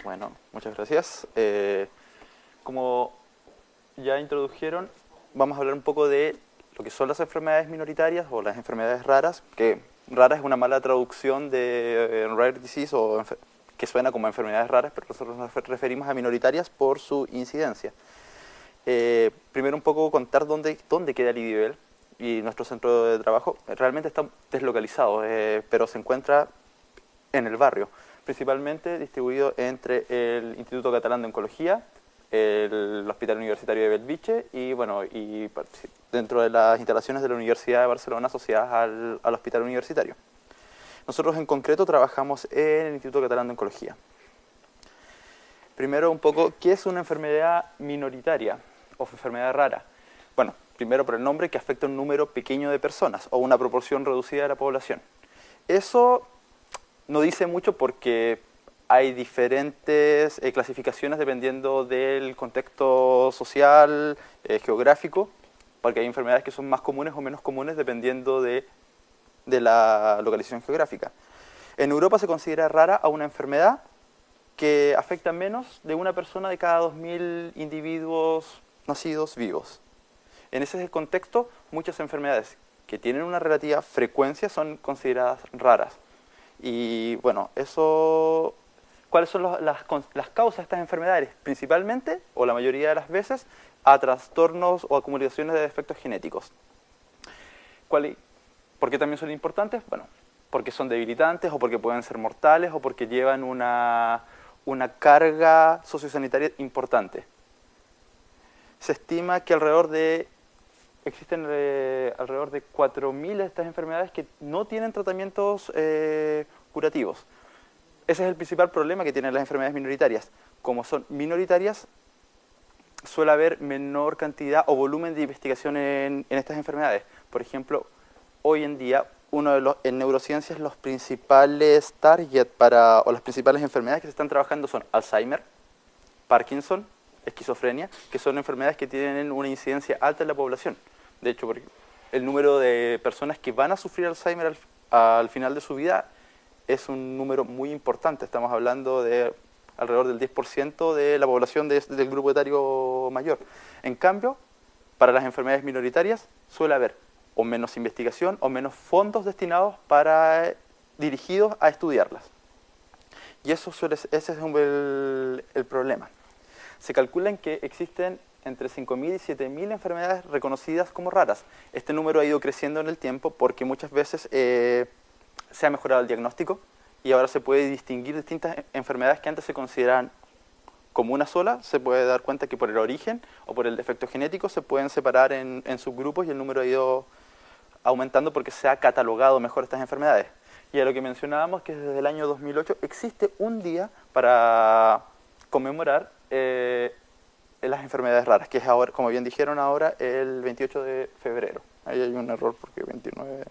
Bueno, muchas gracias. Como ya introdujeron, vamos a hablar un poco de lo que son las enfermedades minoritarias o las enfermedades raras, que rara es una mala traducción de rare disease que suena como enfermedades raras, pero nosotros nos referimos a minoritarias por su incidencia. Primero un poco contar dónde queda el IDIVEL y nuestro centro de trabajo. Realmente está deslocalizado, pero se encuentra en el barrio, principalmente distribuido entre el Instituto Catalán de Oncología, el Hospital Universitario de Bellvitge y, bueno, dentro de las instalaciones de la Universidad de Barcelona asociadas al Hospital Universitario. Nosotros en concreto trabajamos en el Instituto Catalán de Oncología. Primero un poco, ¿qué es una enfermedad minoritaria o enfermedad rara? Bueno, primero por el nombre, que afecta a un número pequeño de personas o una proporción reducida de la población. Eso no dice mucho porque hay diferentes clasificaciones dependiendo del contexto social, geográfico, porque hay enfermedades que son más comunes o menos comunes dependiendo de la localización geográfica. En Europa se considera rara a una enfermedad que afecta a menos de una persona de cada 2.000 individuos nacidos vivos. En ese contexto, muchas enfermedades que tienen una relativa frecuencia son consideradas raras. Y bueno, ¿cuáles son las causas de estas enfermedades? Principalmente, o la mayoría de las veces, a trastornos o acumulaciones de defectos genéticos. ¿Por qué también son importantes? Bueno, porque son debilitantes o porque pueden ser mortales o porque llevan una carga sociosanitaria importante. Se estima que existen alrededor de 4.000 de estas enfermedades que no tienen tratamientos curativos. Ese es el principal problema que tienen las enfermedades minoritarias. Como son minoritarias, suele haber menor cantidad o volumen de investigación en estas enfermedades. Por ejemplo, hoy en día, en neurociencias los principales o las principales enfermedades que se están trabajando son Alzheimer, Parkinson, esquizofrenia, que son enfermedades que tienen una incidencia alta en la población. De hecho, el número de personas que van a sufrir Alzheimer al final de su vida es un número muy importante. Estamos hablando de alrededor del 10% de la población del grupo etario mayor. En cambio, para las enfermedades minoritarias suele haber o menos investigación o menos fondos destinados dirigidos a estudiarlas. Y ese es el problema. Se calcula que existen entre 5.000 y 7.000 enfermedades reconocidas como raras. Este número ha ido creciendo en el tiempo porque muchas veces se ha mejorado el diagnóstico y ahora se puede distinguir distintas enfermedades que antes se consideraban como una sola. Se puede dar cuenta que por el origen o por el defecto genético se pueden separar en subgrupos y el número ha ido aumentando porque se ha catalogado mejor estas enfermedades. Y a lo que mencionábamos, que desde el año 2008 existe un día para conmemorar las enfermedades raras, que es ahora, como bien dijeron ahora, el 28 de febrero. Ahí hay un error porque 29...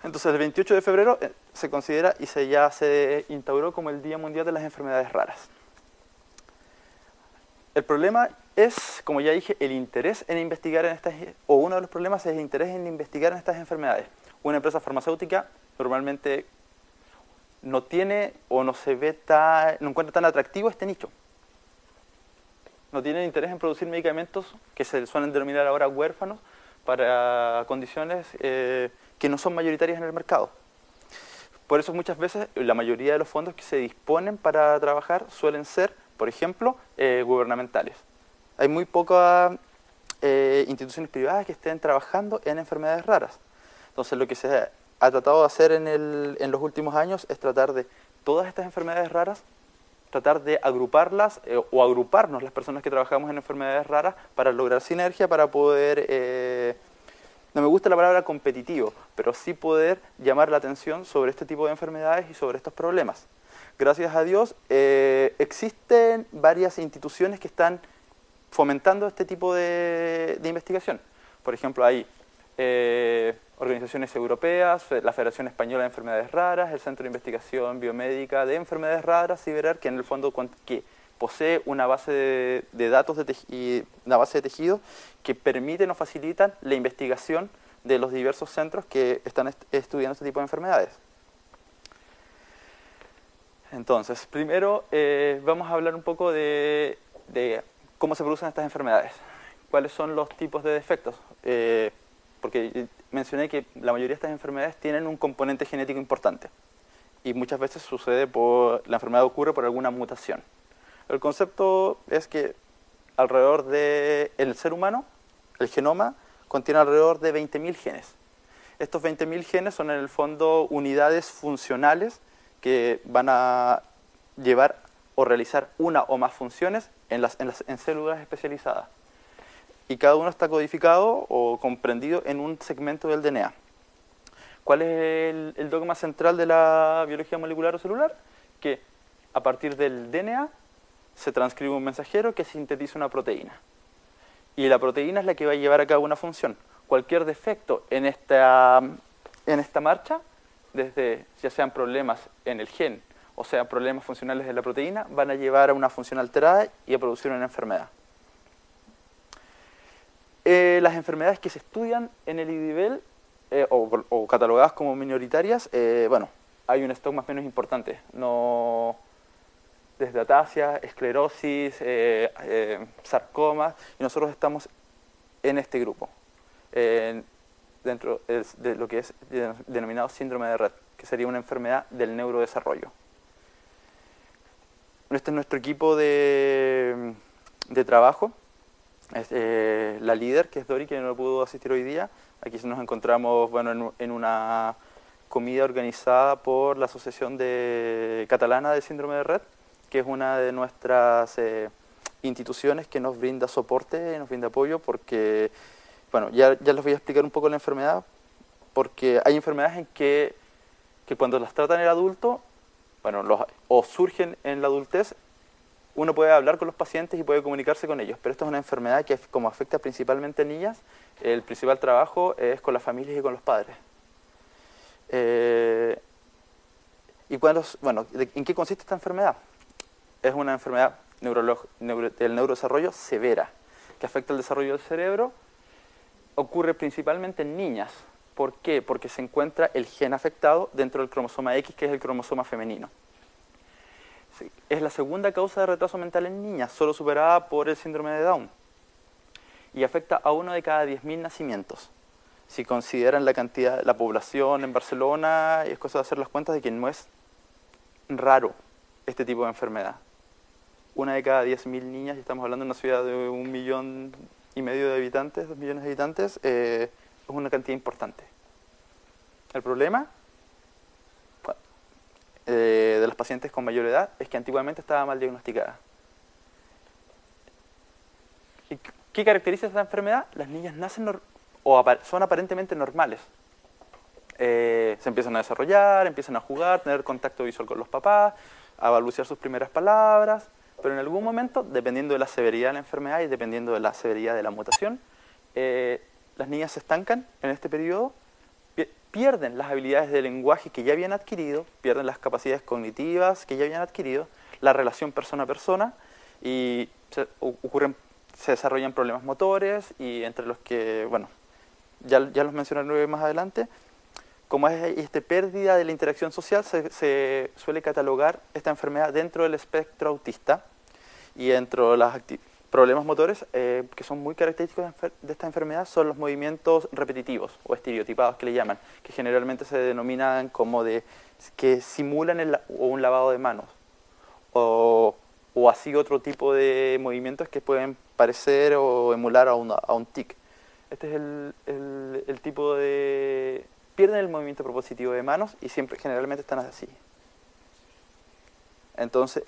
Entonces el 28 de febrero se considera y ya se instauró como el Día Mundial de las Enfermedades Raras. El problema es, como ya dije, el interés en investigar uno de los problemas es el interés en investigar en estas enfermedades. Una empresa farmacéutica normalmente no tiene o no encuentra tan atractivo este nicho. No tienen interés en producir medicamentos que se suelen denominar ahora huérfanos para condiciones que no son mayoritarias en el mercado. Por eso muchas veces la mayoría de los fondos que se disponen para trabajar suelen ser, por ejemplo, gubernamentales. Hay muy pocas instituciones privadas que estén trabajando en enfermedades raras. Entonces lo que se ha tratado de hacer en los últimos años es tratar de todas estas enfermedades raras, tratar de agruparlas o agruparnos las personas que trabajamos en enfermedades raras para lograr sinergia, para poder, no me gusta la palabra competitivo, pero sí poder llamar la atención sobre este tipo de enfermedades y sobre estos problemas. Gracias a Dios existen varias instituciones que están fomentando este tipo de investigación. Por ejemplo, hay organizaciones europeas, la Federación Española de Enfermedades Raras, el Centro de Investigación Biomédica de Enfermedades Raras, CIBERAR, que en el fondo que posee una base de datos y una base de tejidos que permiten o facilitan la investigación de los diversos centros que están estudiando este tipo de enfermedades. Entonces, primero vamos a hablar un poco de cómo se producen estas enfermedades. ¿Cuáles son los tipos de defectos? Porque mencioné que la mayoría de estas enfermedades tienen un componente genético importante. Y muchas veces la enfermedad ocurre por alguna mutación. El concepto es que alrededor del ser humano, el genoma, contiene alrededor de 20.000 genes. Estos 20.000 genes son en el fondo unidades funcionales que van a llevar o realizar una o más funciones en células especializadas. Y cada uno está codificado o comprendido en un segmento del DNA. ¿Cuál es el dogma central de la biología molecular o celular? Que a partir del DNA se transcribe un mensajero que sintetiza una proteína. Y la proteína es la que va a llevar a cabo una función. Cualquier defecto en esta marcha, ya sean problemas en el gen o sean problemas funcionales de la proteína, van a llevar a una función alterada y a producir una enfermedad. Las enfermedades que se estudian en el IDIBEL o catalogadas como minoritarias, bueno, hay un stock más o menos importante. Desde atasia, esclerosis, sarcomas, y nosotros estamos en este grupo, dentro de lo que es denominado síndrome de Rett, que sería una enfermedad del neurodesarrollo. Este es nuestro equipo de trabajo. La líder, que es Dori, que no pudo asistir hoy día. Aquí nos encontramos en una comida organizada por la Asociación Catalana de Síndrome de Rett, que es una de nuestras instituciones que nos brinda soporte, nos brinda apoyo, porque, bueno, ya les voy a explicar un poco la enfermedad, porque hay enfermedades en que cuando las tratan el adulto, o surgen en la adultez, uno puede hablar con los pacientes y puede comunicarse con ellos, pero esta es una enfermedad que, como afecta principalmente a niñas, el principal trabajo es con las familias y con los padres. ¿En qué consiste esta enfermedad? Es una enfermedad del neurodesarrollo severa, que afecta el desarrollo del cerebro. Ocurre principalmente en niñas. ¿Por qué? Porque se encuentra el gen afectado dentro del cromosoma X, que es el cromosoma femenino. Es la segunda causa de retraso mental en niñas, solo superada por el síndrome de Down. Y afecta a 1 de cada 10.000 nacimientos. Si consideran la población en Barcelona, es cosa de hacer las cuentas de que no es raro este tipo de enfermedad. 1 de cada 10.000 niñas, y estamos hablando de una ciudad de 1,5 millones de habitantes, 2 millones de habitantes, es una cantidad importante. El problema de las pacientes con mayor edad es que antiguamente estaba mal diagnosticada. ¿Y qué caracteriza esta enfermedad? Las niñas nacen son aparentemente normales. Se empiezan a desarrollar, empiezan a jugar, tener contacto visual con los papás, a balbucear sus primeras palabras, pero en algún momento, dependiendo de la severidad de la enfermedad y dependiendo de la severidad de la mutación, las niñas se estancan en este periodo, pierden las habilidades de lenguaje que ya habían adquirido, pierden las capacidades cognitivas que ya habían adquirido, la relación persona a persona, y se desarrollan problemas motores, y entre los que, bueno, ya los mencionaré más adelante. Como es esta pérdida de la interacción social, se suele catalogar esta enfermedad dentro del espectro autista, y dentro de los problemas motores que son muy característicos de esta enfermedad son los movimientos repetitivos o estereotipados, que le llaman, que generalmente se denominan como que simulan un lavado de manos, o así otro tipo de movimientos que pueden parecer o emular a un tic. Este es el tipo de... Pierden el movimiento propositivo de manos y generalmente están así. Entonces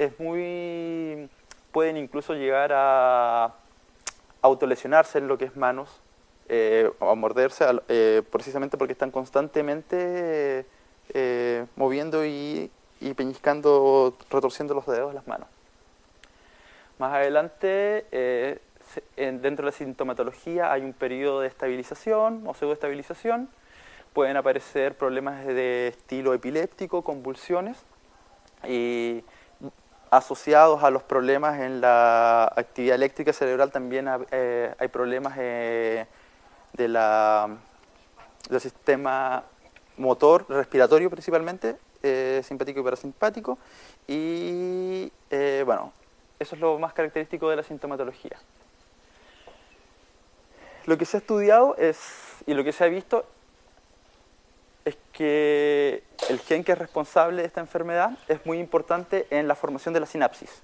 pueden incluso llegar a autolesionarse en lo que es manos, o a morderse, precisamente porque están constantemente moviendo y peñiscando, retorciendo los dedos de las manos. Más adelante, dentro de la sintomatología hay un periodo de estabilización o pseudoestabilización. Pueden aparecer problemas de estilo epiléptico, convulsiones, y asociados a los problemas en la actividad eléctrica cerebral también hay problemas del sistema motor, respiratorio principalmente, simpático y parasimpático, y bueno, eso es lo más característico de la sintomatología. Lo que se ha estudiado y lo que se ha visto es que el gen que es responsable de esta enfermedad es muy importante en la formación de la sinapsis.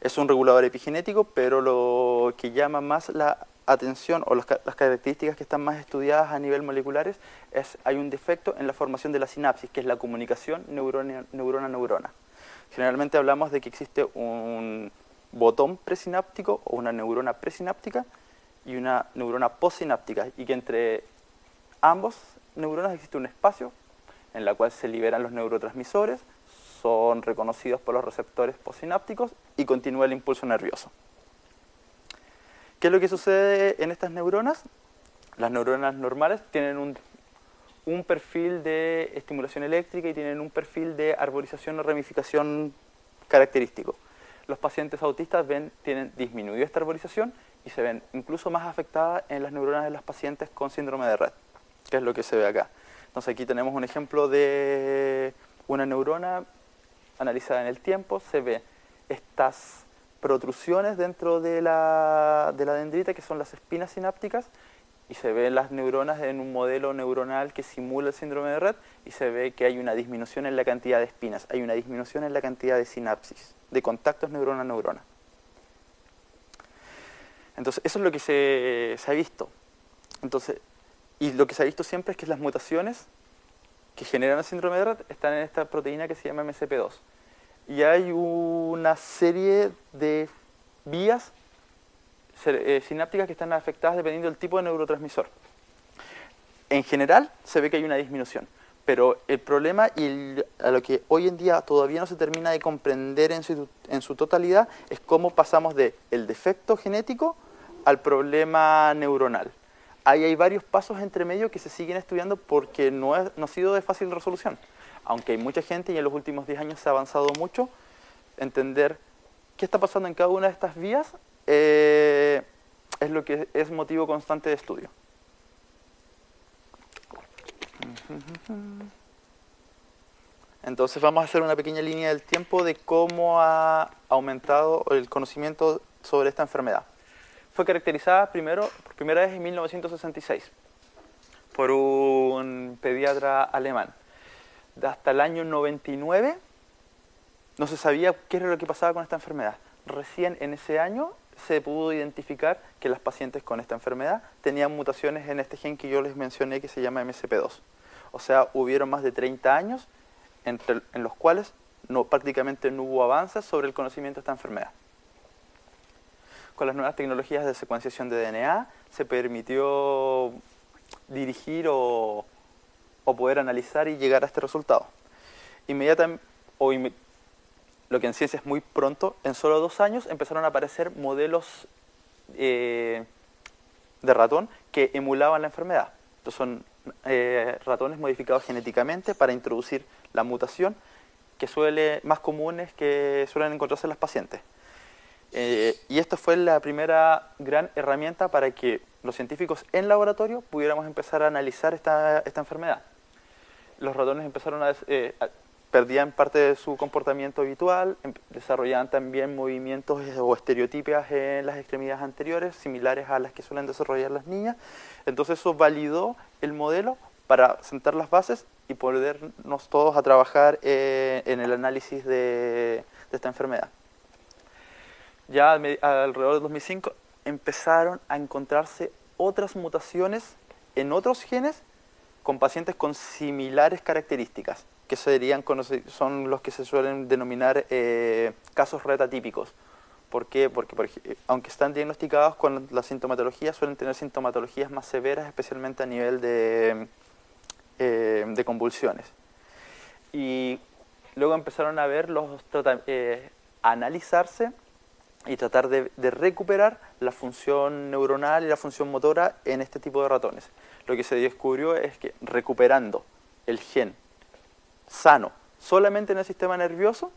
Es un regulador epigenético, pero lo que llama más la atención o las características que están más estudiadas a nivel moleculares hay un defecto en la formación de la sinapsis, que es la comunicación neurona-neurona. Generalmente hablamos de que existe un botón presináptico o una neurona presináptica y una neurona postsináptica, y que entre ambos neuronas existe un espacio en el cual se liberan los neurotransmisores, son reconocidos por los receptores postsinápticos y continúa el impulso nervioso. ¿Qué es lo que sucede en estas neuronas? Las neuronas normales tienen un perfil de estimulación eléctrica y tienen un perfil de arborización o ramificación característico. Los pacientes autistas tienen disminuido esta arborización y se ven incluso más afectadas en las neuronas de los pacientes con síndrome de Rett, que es lo que se ve acá. Entonces aquí tenemos un ejemplo de una neurona analizada en el tiempo. Se ve estas protrusiones dentro de la dendrita, que son las espinas sinápticas, y se ven las neuronas en un modelo neuronal que simula el síndrome de Rett, y se ve que hay una disminución en la cantidad de espinas, hay una disminución en la cantidad de sinapsis, de contactos neurona-neurona. Entonces, eso es lo que se ha visto. Entonces, y lo que se ha visto siempre es que las mutaciones que generan el síndrome de Rett están en esta proteína que se llama MCP2. Y hay una serie de vías sinápticas que están afectadas dependiendo del tipo de neurotransmisor. En general se ve que hay una disminución, pero el problema y a lo que hoy en día todavía no se termina de comprender en su totalidad es cómo pasamos del defecto genético al problema neuronal. Ahí hay varios pasos entre medio que se siguen estudiando porque no ha sido de fácil resolución. Aunque hay mucha gente y en los últimos 10 años se ha avanzado mucho, entender qué está pasando en cada una de estas vías es lo que es motivo constante de estudio. Entonces vamos a hacer una pequeña línea del tiempo de cómo ha aumentado el conocimiento sobre esta enfermedad. Fue caracterizada por primera vez en 1966 por un pediatra alemán. Hasta el año 99 no se sabía qué era lo que pasaba con esta enfermedad. Recién en ese año se pudo identificar que las pacientes con esta enfermedad tenían mutaciones en este gen que yo les mencioné que se llama MCP2. O sea, hubieron más de 30 años en los cuales prácticamente no hubo avances sobre el conocimiento de esta enfermedad. Con las nuevas tecnologías de secuenciación de DNA se permitió dirigir o poder analizar y llegar a este resultado. Lo que en ciencia es muy pronto, en solo 2 años empezaron a aparecer modelos de ratón que emulaban la enfermedad. Estos son ratones modificados genéticamente para introducir la mutación más comunes que suelen encontrarse en las pacientes. Y esta fue la primera gran herramienta para que los científicos en laboratorio pudiéramos empezar a analizar esta enfermedad. Los ratones perdían parte de su comportamiento habitual, desarrollaban también movimientos o estereotipias en las extremidades anteriores, similares a las que suelen desarrollar las niñas. Entonces eso validó el modelo para sentar las bases y podernos todos a trabajar en el análisis de esta enfermedad. Ya alrededor de 2005 empezaron a encontrarse otras mutaciones en otros genes con pacientes con similares características, que son los que se suelen denominar casos Rett atípicos. ¿Por qué? Porque aunque están diagnosticados con la sintomatología, suelen tener sintomatologías más severas, especialmente a nivel de convulsiones. Y luego empezaron a ver analizarse y tratar de recuperar la función neuronal y la función motora en este tipo de ratones. Lo que se descubrió es que recuperando el gen sano solamente en el sistema nervioso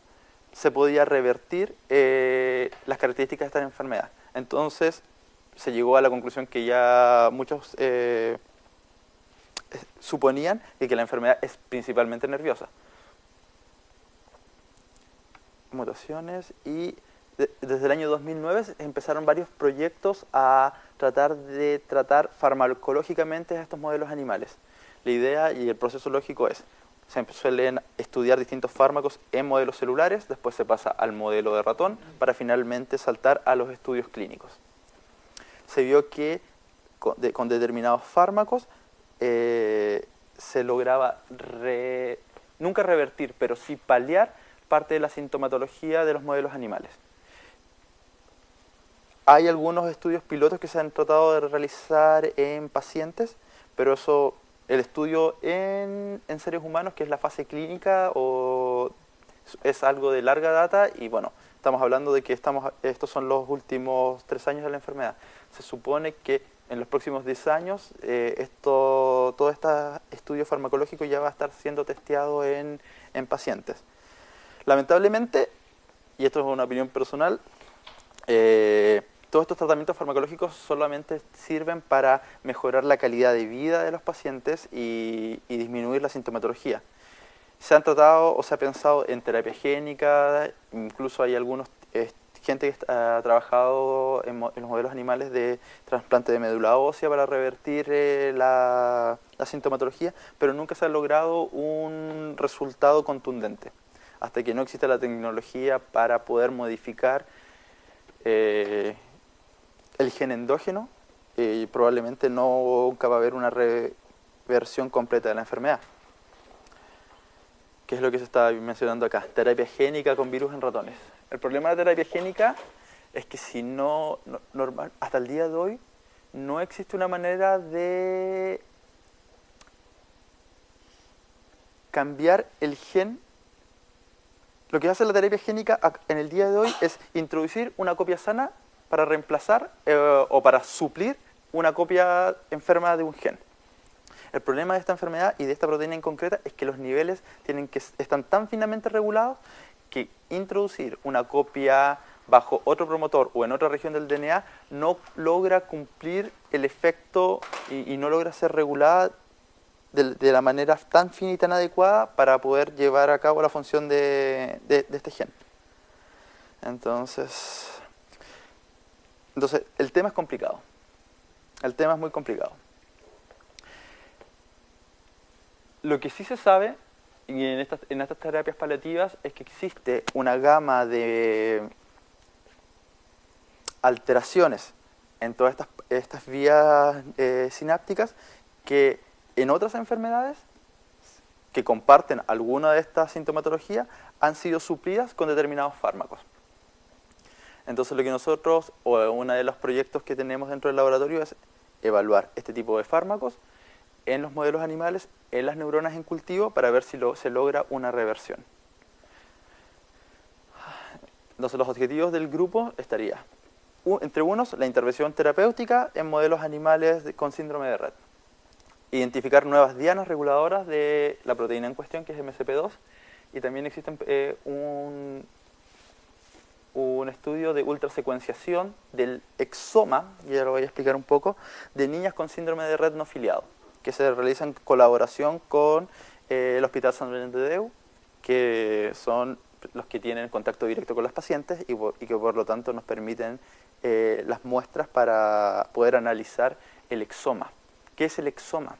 se podía revertir las características de esta enfermedad. Entonces se llegó a la conclusión que ya muchos suponían que la enfermedad es principalmente nerviosa. Mutaciones y desde el año 2009 empezaron varios proyectos a tratar de tratar farmacológicamente a estos modelos animales. La idea y el proceso lógico es, se suelen estudiar distintos fármacos en modelos celulares, después se pasa al modelo de ratón para finalmente saltar a los estudios clínicos. Se vio que con determinados fármacos se lograba nunca revertir, pero sí paliar parte de la sintomatología de los modelos animales. Hay algunos estudios pilotos que se han tratado de realizar en pacientes, pero eso, el estudio en seres humanos, que es la fase clínica, es algo de larga data y bueno, estamos hablando de que estos son los últimos 3 años de la enfermedad. Se supone que en los próximos 10 años todo este estudio farmacológico ya va a estar siendo testeado en pacientes. Lamentablemente, y esto es una opinión personal, todos estos tratamientos farmacológicos solamente sirven para mejorar la calidad de vida de los pacientes y disminuir la sintomatología. Se han tratado o se ha pensado en terapia génica, incluso hay gente que ha trabajado en los modelos animales de trasplante de médula ósea para revertir la sintomatología, pero nunca se ha logrado un resultado contundente. Hasta que no exista la tecnología para poder modificar el gen endógeno, probablemente nunca va a haber una reversión completa de la enfermedad. ¿Qué es lo que se está mencionando acá? Terapia génica con virus en ratones. El problema de la terapia génica es que si hasta el día de hoy no existe una manera de cambiar el gen. Lo que hace la terapia génica en el día de hoy es introducir una copia sana para reemplazar o para suplir una copia enferma de un gen. El problema de esta enfermedad y de esta proteína en concreta es que los niveles están tan finamente regulados que introducir una copia bajo otro promotor o en otra región del DNA no logra cumplir el efecto y no logra ser regulada de la manera tan fina y tan adecuada para poder llevar a cabo la función de este gen. Entonces, el tema es complicado. El tema es muy complicado. Lo que sí se sabe en estas terapias paliativas es que existe una gama de alteraciones en todas estas vías sinápticas que en otras enfermedades que comparten alguna de estas sintomatologías han sido suplidas con determinados fármacos. Entonces lo que nosotros, o uno de los proyectos que tenemos dentro del laboratorio es evaluar este tipo de fármacos en los modelos animales, en las neuronas en cultivo, para ver si se logra una reversión. Entonces los objetivos del grupo estaría, entre unos, la intervención terapéutica en modelos animales con síndrome de Rett. Identificar nuevas dianas reguladoras de la proteína en cuestión, que es MCP2, y también existe un estudio de ultrasecuenciación del exoma, y ya lo voy a explicar un poco, de niñas con síndrome de Rett no filiado, que se realiza en colaboración con el Hospital Sant Vicenç de Déu, que son los que tienen contacto directo con los pacientes y que por lo tanto nos permiten las muestras para poder analizar el exoma. ¿Qué es el exoma?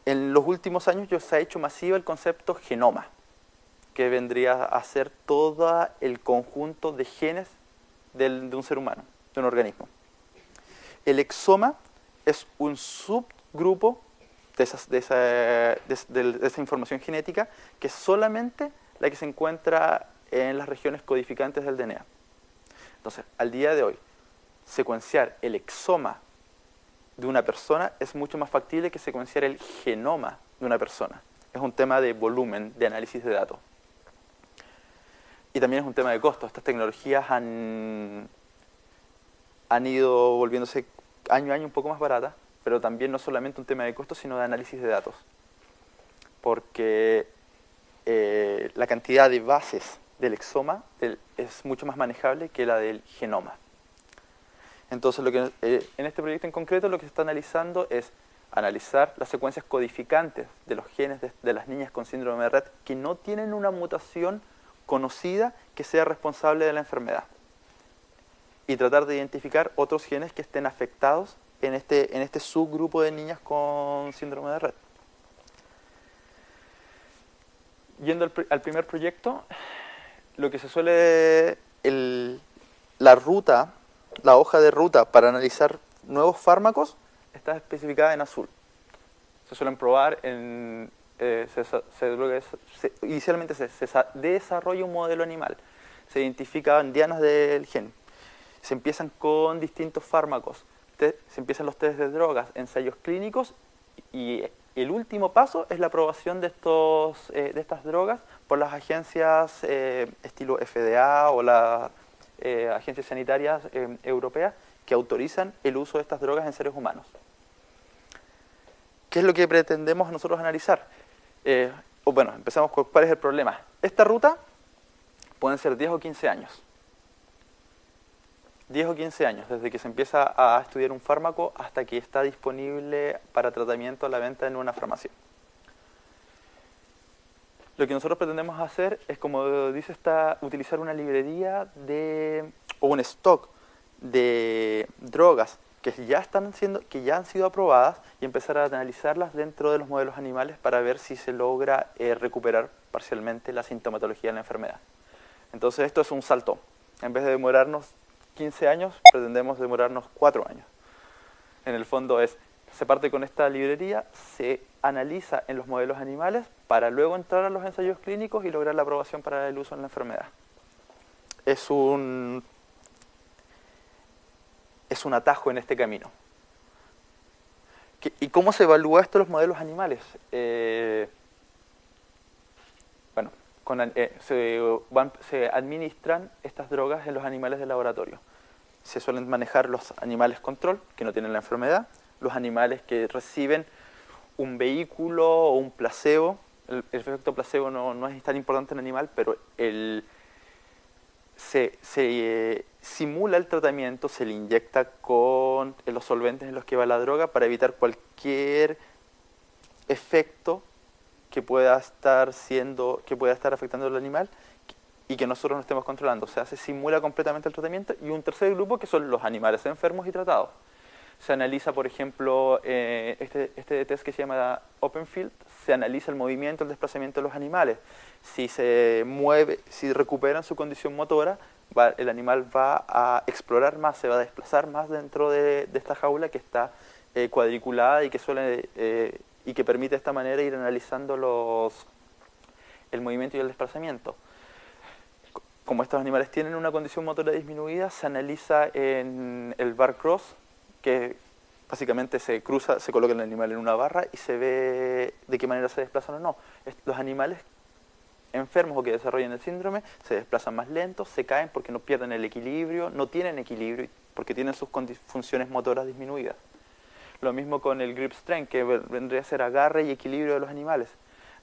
En los últimos años se ha hecho masivo el concepto genoma, que vendría a ser todo el conjunto de genes de un ser humano, de un organismo. El exoma es un subgrupo de esa información genética que es solamente la que se encuentra en las regiones codificantes del DNA. Entonces, al día de hoy, secuenciar el exoma de una persona es mucho más factible que secuenciar el genoma de una persona. Es un tema de volumen, de análisis de datos. Y también es un tema de costo. Estas tecnologías han ido volviéndose año a año un poco más baratas, pero también no solamente un tema de costo, sino de análisis de datos. Porque la cantidad de bases del exoma es mucho más manejable que la del genoma. Entonces, en este proyecto en concreto lo que se está analizando es analizar las secuencias codificantes de los genes de las niñas con síndrome de Rett que no tienen una mutación conocida que sea responsable de la enfermedad, y tratar de identificar otros genes que estén afectados en este subgrupo de niñas con síndrome de Rett. Yendo al primer proyecto, lo que se suele, la hoja de ruta para analizar nuevos fármacos está especificada en azul. Se suelen probar inicialmente se desarrolla un modelo animal, se identifican dianas del gen, se empiezan con distintos fármacos, se empiezan los test de drogas, ensayos clínicos, y el último paso es la aprobación de estas drogas por las agencias estilo FDA o las agencias sanitarias europeas que autorizan el uso de estas drogas en seres humanos. ¿Qué es lo que pretendemos nosotros analizar? Bueno, empezamos con cuál es el problema. Esta ruta pueden ser 10 o 15 años. 10 o 15 años, desde que se empieza a estudiar un fármaco hasta que está disponible para tratamiento a la venta en una farmacia. Lo que nosotros pretendemos hacer es, como dice, utilizar una librería o un stock de drogas que ya han sido aprobadas y empezar a analizarlas dentro de los modelos animales para ver si se logra recuperar parcialmente la sintomatología de la enfermedad. Entonces esto es un salto. En vez de demorarnos 15 años, pretendemos demorarnos 4 años. En el fondo se parte con esta librería, se analiza en los modelos animales para luego entrar a los ensayos clínicos y lograr la aprobación para el uso en la enfermedad. Es un atajo en este camino. ¿Y cómo se evalúa esto en los modelos animales? Bueno, se administran estas drogas en los animales de laboratorio. Se suelen manejar los animales control, que no tienen la enfermedad, los animales que reciben un vehículo o un placebo. El efecto placebo no es tan importante en el animal, pero se simula el tratamiento, se le inyecta con los solventes en los que va la droga para evitar cualquier efecto que pueda estar afectando al animal y que nosotros no estemos controlando. O sea, se simula completamente el tratamiento. Y un tercer grupo que son los animales enfermos y tratados. Se analiza, por ejemplo, este test que se llama Open Field, se analiza el movimiento, el desplazamiento de los animales. Si se mueve, si recuperan su condición motora, el animal va a explorar más, se va a desplazar más dentro de esta jaula que está cuadriculada y que permite de esta manera ir analizando el movimiento y el desplazamiento. Como estos animales tienen una condición motora disminuida, se analiza en el bar cross, que básicamente se coloca el animal en una barra y se ve de qué manera se desplazan o no. Los animales enfermos o que desarrollan el síndrome se desplazan más lentos, se caen porque no pierden el equilibrio, no tienen equilibrio porque tienen sus funciones motoras disminuidas. Lo mismo con el grip strength, que vendría a ser agarre y equilibrio de los animales.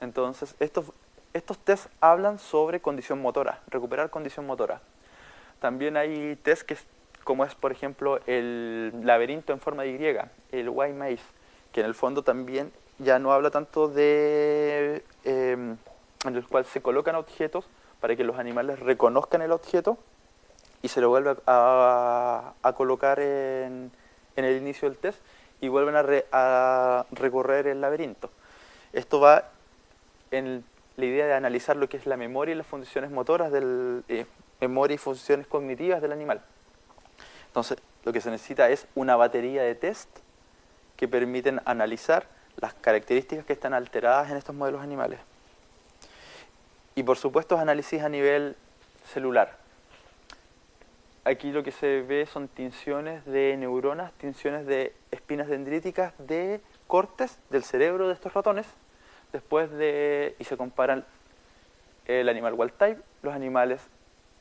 Entonces, estos tests hablan sobre condición motora, recuperar condición motora. También hay tests como es, por ejemplo, el laberinto en forma de Y, el Y-Maze, que en el fondo también ya no habla tanto en el cual se colocan objetos para que los animales reconozcan el objeto y se lo vuelve a colocar en el inicio del test y vuelven a recorrer el laberinto. Esto va en la idea de analizar lo que es la memoria y las funciones motoras memoria y funciones cognitivas del animal. Entonces, lo que se necesita es una batería de test que permiten analizar las características que están alteradas en estos modelos animales. Y por supuesto, análisis a nivel celular. Aquí lo que se ve son tinciones de neuronas, tinciones de espinas dendríticas de cortes del cerebro de estos ratones, y se comparan el animal wild type, los animales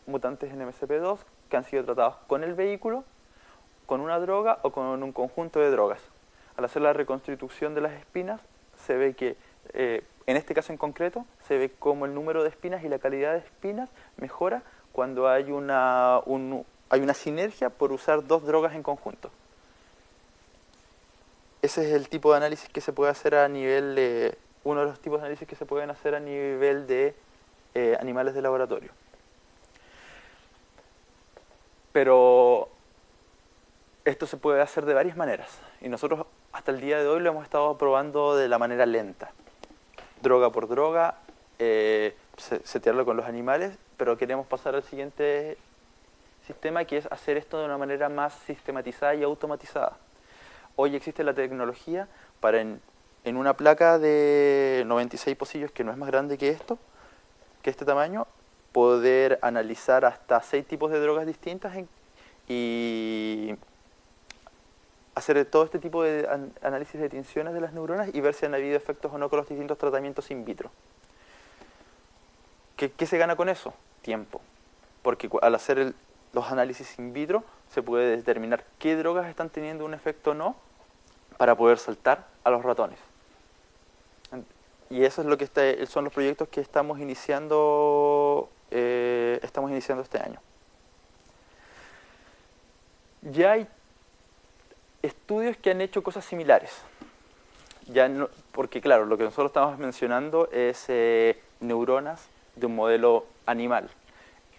mutantes en MCP2 que han sido tratados con el vehículo, con una droga o con un conjunto de drogas. Al hacer la reconstitución de las espinas, se ve que, en este caso en concreto, se ve cómo el número de espinas y la calidad de espinas mejora cuando hay una sinergia por usar dos drogas en conjunto. ese es el tipo de análisis que se puede hacer a nivel de, uno de los tipos de análisis que se pueden hacer a nivel de animales de laboratorio. Pero esto se puede hacer de varias maneras y nosotros hasta el día de hoy lo hemos estado probando de la manera lenta, droga por droga, setearlo con los animales, pero queremos pasar al siguiente sistema, que es hacer esto de una manera más sistematizada y automatizada. Hoy existe la tecnología para en una placa de 96 pocillos, que no es más grande que esto, que este tamaño, poder analizar hasta 6 tipos de drogas distintas y hacer todo este tipo de análisis de tinciones de las neuronas y ver si han habido efectos o no con los distintos tratamientos in vitro. ¿Qué se gana con eso? Tiempo. Porque al hacer los análisis in vitro se puede determinar qué drogas están teniendo un efecto o no para poder saltar a los ratones. Y eso es lo que son los proyectos que estamos iniciando este año. Ya hay estudios que han hecho cosas similares. Ya no, porque claro, lo que nosotros estamos mencionando es neuronas de un modelo animal.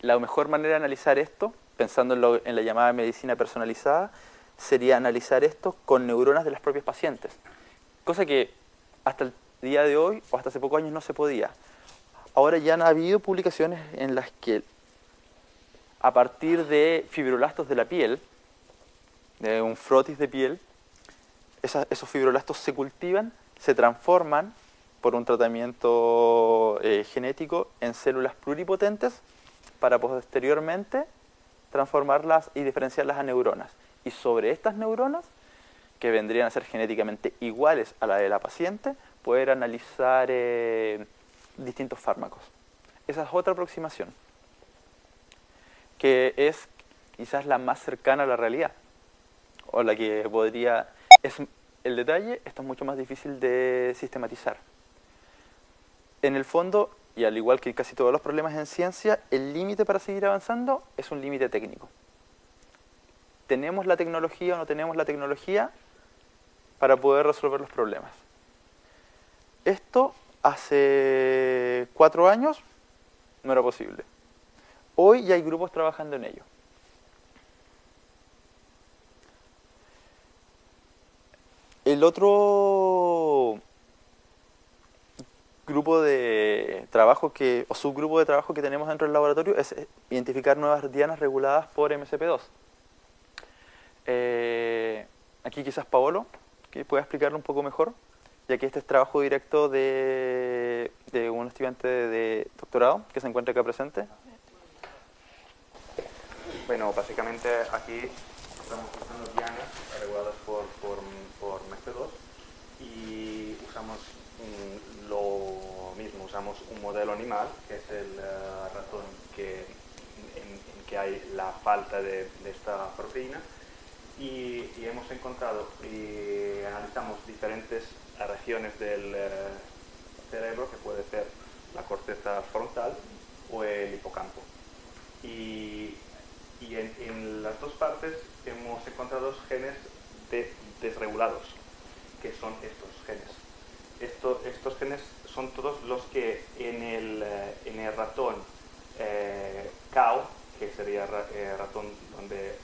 La mejor manera de analizar esto, pensando en la llamada medicina personalizada, sería analizar esto con neuronas de las propias pacientes. Cosa que hasta el día de hoy, o hasta hace pocos años, no se podía. Ahora ya han habido publicaciones en las que a partir de fibroblastos de la piel, de un frotis de piel, esos fibroblastos se cultivan, se transforman por un tratamiento genético en células pluripotentes para posteriormente transformarlas y diferenciarlas a neuronas. Y sobre estas neuronas, que vendrían a ser genéticamente iguales a la de la paciente, poder analizar distintos fármacos. Esa es otra aproximación, que es quizás la más cercana a la realidad, o la que podría... el detalle, esto es mucho más difícil de sistematizar. En el fondo, y al igual que casi todos los problemas en ciencia, el límite para seguir avanzando es un límite técnico. ¿Tenemos la tecnología o no tenemos la tecnología para poder resolver los problemas? Esto hace 4 años no era posible. Hoy ya hay grupos trabajando en ello. El otro grupo de trabajo o subgrupo de trabajo que tenemos dentro del laboratorio es identificar nuevas dianas reguladas por MCP2. Aquí quizás Paolo, que pueda explicarlo un poco mejor, ya que este es trabajo directo de un estudiante de doctorado que se encuentra acá presente. Bueno, básicamente aquí estamos usando dianas reguladas por MECP2 y usamos lo mismo, usamos un modelo animal, que es el ratón en que hay la falta de esta proteína, y hemos encontrado y analizamos diferentes regiones del cerebro, que puede ser la corteza frontal o el hipocampo. Y en las dos partes hemos encontrado genes desregulados, que son estos genes. Estos genes son todos los que en el ratón cow, que sería ratón donde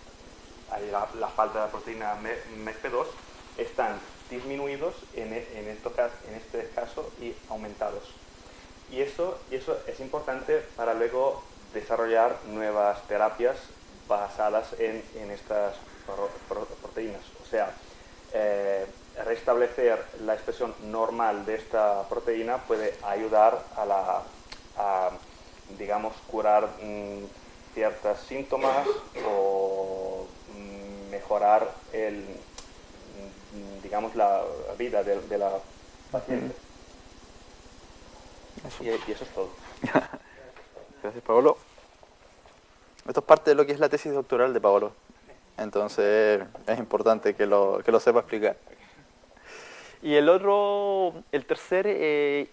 hay la falta de la proteína MECP2, están disminuidos en este caso y aumentados. Y eso es importante para luego desarrollar nuevas terapias basadas en estas proteínas. O sea, restablecer la expresión normal de esta proteína puede ayudar a digamos, curar ciertos síntomas o mejorar digamos, la vida de la paciente. Y eso es todo. Gracias, Paolo. Esto es parte de lo que es la tesis doctoral de Paolo. Entonces es importante que lo sepa explicar. Y el tercer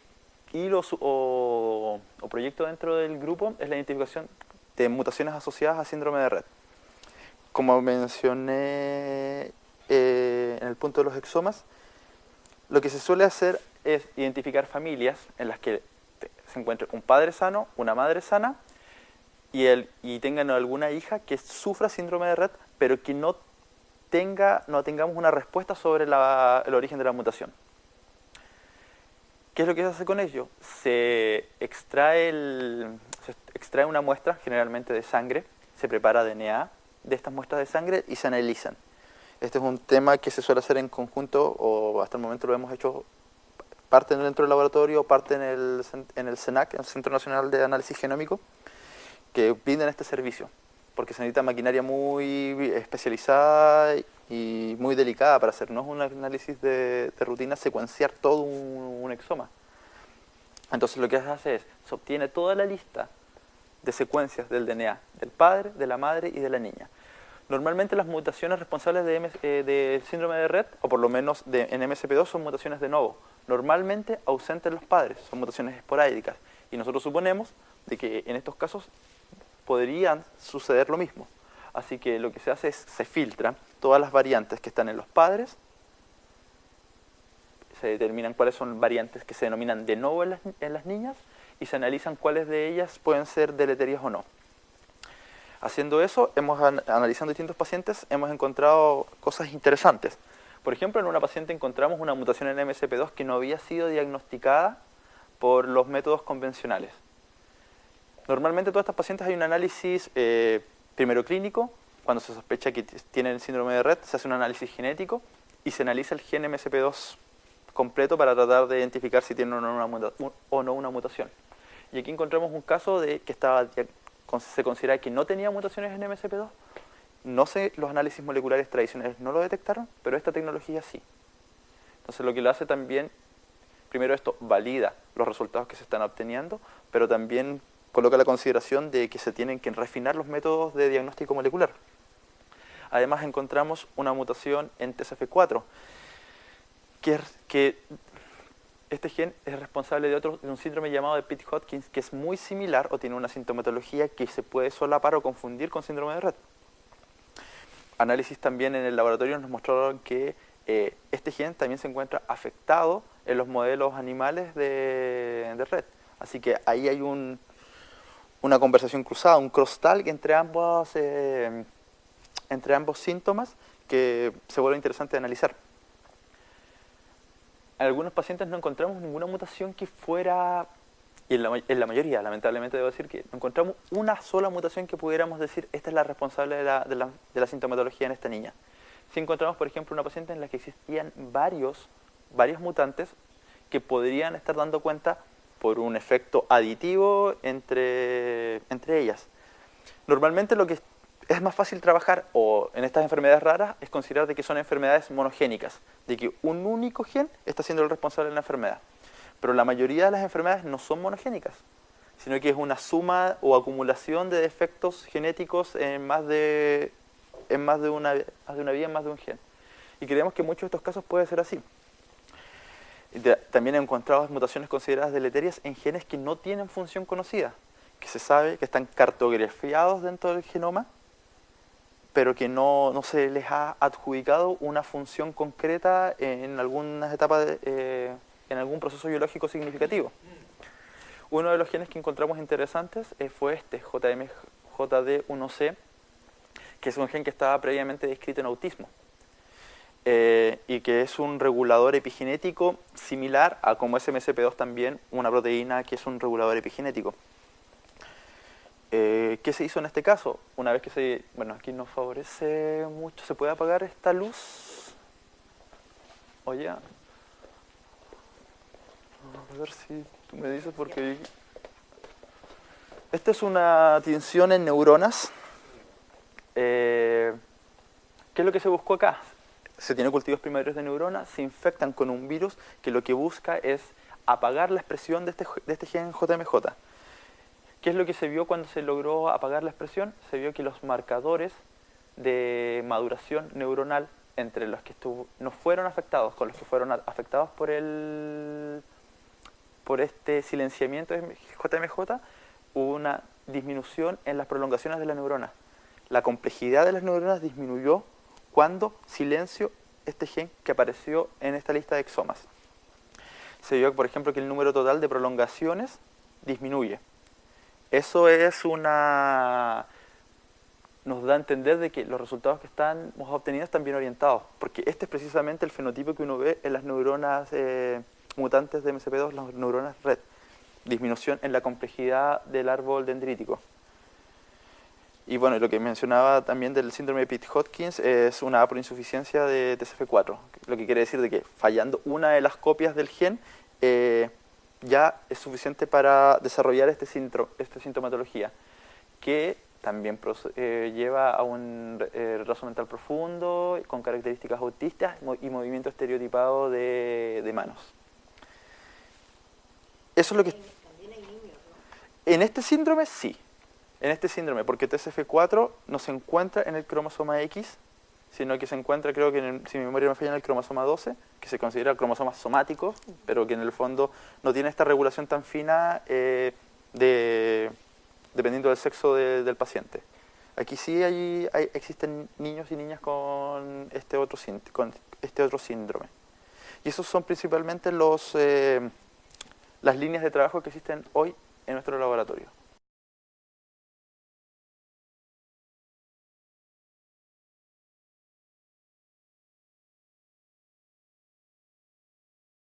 hilo o proyecto dentro del grupo es la identificación de mutaciones asociadas a síndrome de Rett. Como mencioné en el punto de los exomas, lo que se suele hacer es identificar familias en las que se encuentre un padre sano, una madre sana, y tengan alguna hija que sufra síndrome de Rett, pero que no tengamos una respuesta sobre el origen de la mutación. ¿Qué es lo que se hace con ello? Se extrae una muestra, generalmente de sangre, se prepara DNA de estas muestras de sangre y se analizan. Este es un tema que se suele hacer en conjunto, o hasta el momento lo hemos hecho parte dentro del laboratorio, parte en el CENAC, el Centro Nacional de Análisis Genómico, que brindan este servicio, porque se necesita maquinaria muy especializada y muy delicada para hacer. No es un análisis de rutina secuenciar todo un exoma. Entonces lo que se hace es, se obtiene toda la lista de secuencias del DNA del padre, de la madre y de la niña. Normalmente las mutaciones responsables de síndrome de Rett, o por lo menos en MSP2, son mutaciones de novo. Normalmente ausentes en los padres, son mutaciones esporádicas. Y nosotros suponemos de que en estos casos podrían suceder lo mismo. Así que lo que se hace es, se filtran todas las variantes que están en los padres, se determinan cuáles son variantes que se denominan de novo en las niñas, y se analizan cuáles de ellas pueden ser deleterias o no. Haciendo eso, analizando distintos pacientes, hemos encontrado cosas interesantes. Por ejemplo, en una paciente encontramos una mutación en MSP2 que no había sido diagnosticada por los métodos convencionales. Normalmente en todas estas pacientes hay un análisis primero clínico. Cuando se sospecha que tienen síndrome de Rett, se hace un análisis genético y se analiza el gen MSP2 completo para tratar de identificar si tienen o no una mutación. Y aquí encontramos un caso de que se considera que no tenía mutaciones en MSP2. Los análisis moleculares tradicionales no lo detectaron, pero esta tecnología sí. Entonces lo que lo hace también, primero esto valida los resultados que se están obteniendo, pero también coloca la consideración de que se tienen que refinar los métodos de diagnóstico molecular. Además encontramos una mutación en TSF4, que este gen es responsable de un síndrome llamado de Pitt-Hopkins, que es muy similar o tiene una sintomatología que se puede solapar o confundir con síndrome de Rett. Análisis también en el laboratorio nos mostraron que este gen también se encuentra afectado en los modelos animales de Rett. Así que ahí hay una conversación cruzada, un crosstalk entre ambos síntomas que se vuelve interesante de analizar. En algunos pacientes no encontramos ninguna mutación que fuera, y en la mayoría, lamentablemente debo decir que no encontramos una sola mutación que pudiéramos decir esta es la responsable de la sintomatología en esta niña. Sí encontramos, por ejemplo, una paciente en la que existían varios mutantes que podrían estar dando cuenta por un efecto aditivo entre ellas. Normalmente lo que es más fácil trabajar en estas enfermedades raras es considerar de que son enfermedades monogénicas, de que un único gen está siendo el responsable de la enfermedad. Pero la mayoría de las enfermedades no son monogénicas, sino que es una suma o acumulación de defectos genéticos en más de una vía, en más de un gen. Y creemos que en muchos de estos casos puede ser así. También he encontrado mutaciones consideradas deleterias en genes que no tienen función conocida, que se sabe que están cartografiados dentro del genoma, pero que no se les ha adjudicado una función concreta en algunas etapas, en algún proceso biológico significativo. Uno de los genes que encontramos interesantes fue este, JD1C, que es un gen que estaba previamente descrito en autismo, y que es un regulador epigenético similar a como es MSP2 también, una proteína que es un regulador epigenético. ¿Qué se hizo en este caso? Una vez que bueno, aquí nos favorece mucho, ¿se puede apagar esta luz? Oye, a ver si tú me dices porque... Esta es una tinción en neuronas. ¿Qué es lo que se buscó acá? Se tiene cultivos primarios de neuronas, se infectan con un virus que lo que busca es apagar la expresión de este gen JMJ. ¿Qué es lo que se vio cuando se logró apagar la expresión? Se vio que los marcadores de maduración neuronal entre los que no fueron afectados con los que fueron afectados por este silenciamiento de JMJ, hubo una disminución en las prolongaciones de la neurona. La complejidad de las neuronas disminuyó cuando silencio este gen que apareció en esta lista de exomas. se vio, por ejemplo, que el número total de prolongaciones disminuye. Eso es nos da a entender de que los resultados que estamos obteniendo están bien orientados, porque este es precisamente el fenotipo que uno ve en las neuronas mutantes de MSP2, las neuronas red, disminución en la complejidad del árbol dendrítico. Y bueno, lo que mencionaba también del síndrome de Pitt-Hopkins es una A por insuficiencia de TCF4, lo que quiere decir de que fallando una de las copias del gen ya es suficiente para desarrollar esta sintomatología, que también lleva a un retraso mental profundo, con características autistas y movimiento estereotipado de manos. Eso es lo que... También hay niños, ¿no? En este síndrome sí, en este síndrome, porque TCF4 no se encuentra en el cromosoma X, sino que se encuentra, creo que si mi memoria me falla, en el cromosoma 12, que se considera cromosoma somático, pero que en el fondo no tiene esta regulación tan fina dependiendo del sexo del paciente. Aquí sí existen niños y niñas con este otro síndrome. Y esos son principalmente las líneas de trabajo que existen hoy en nuestro laboratorio.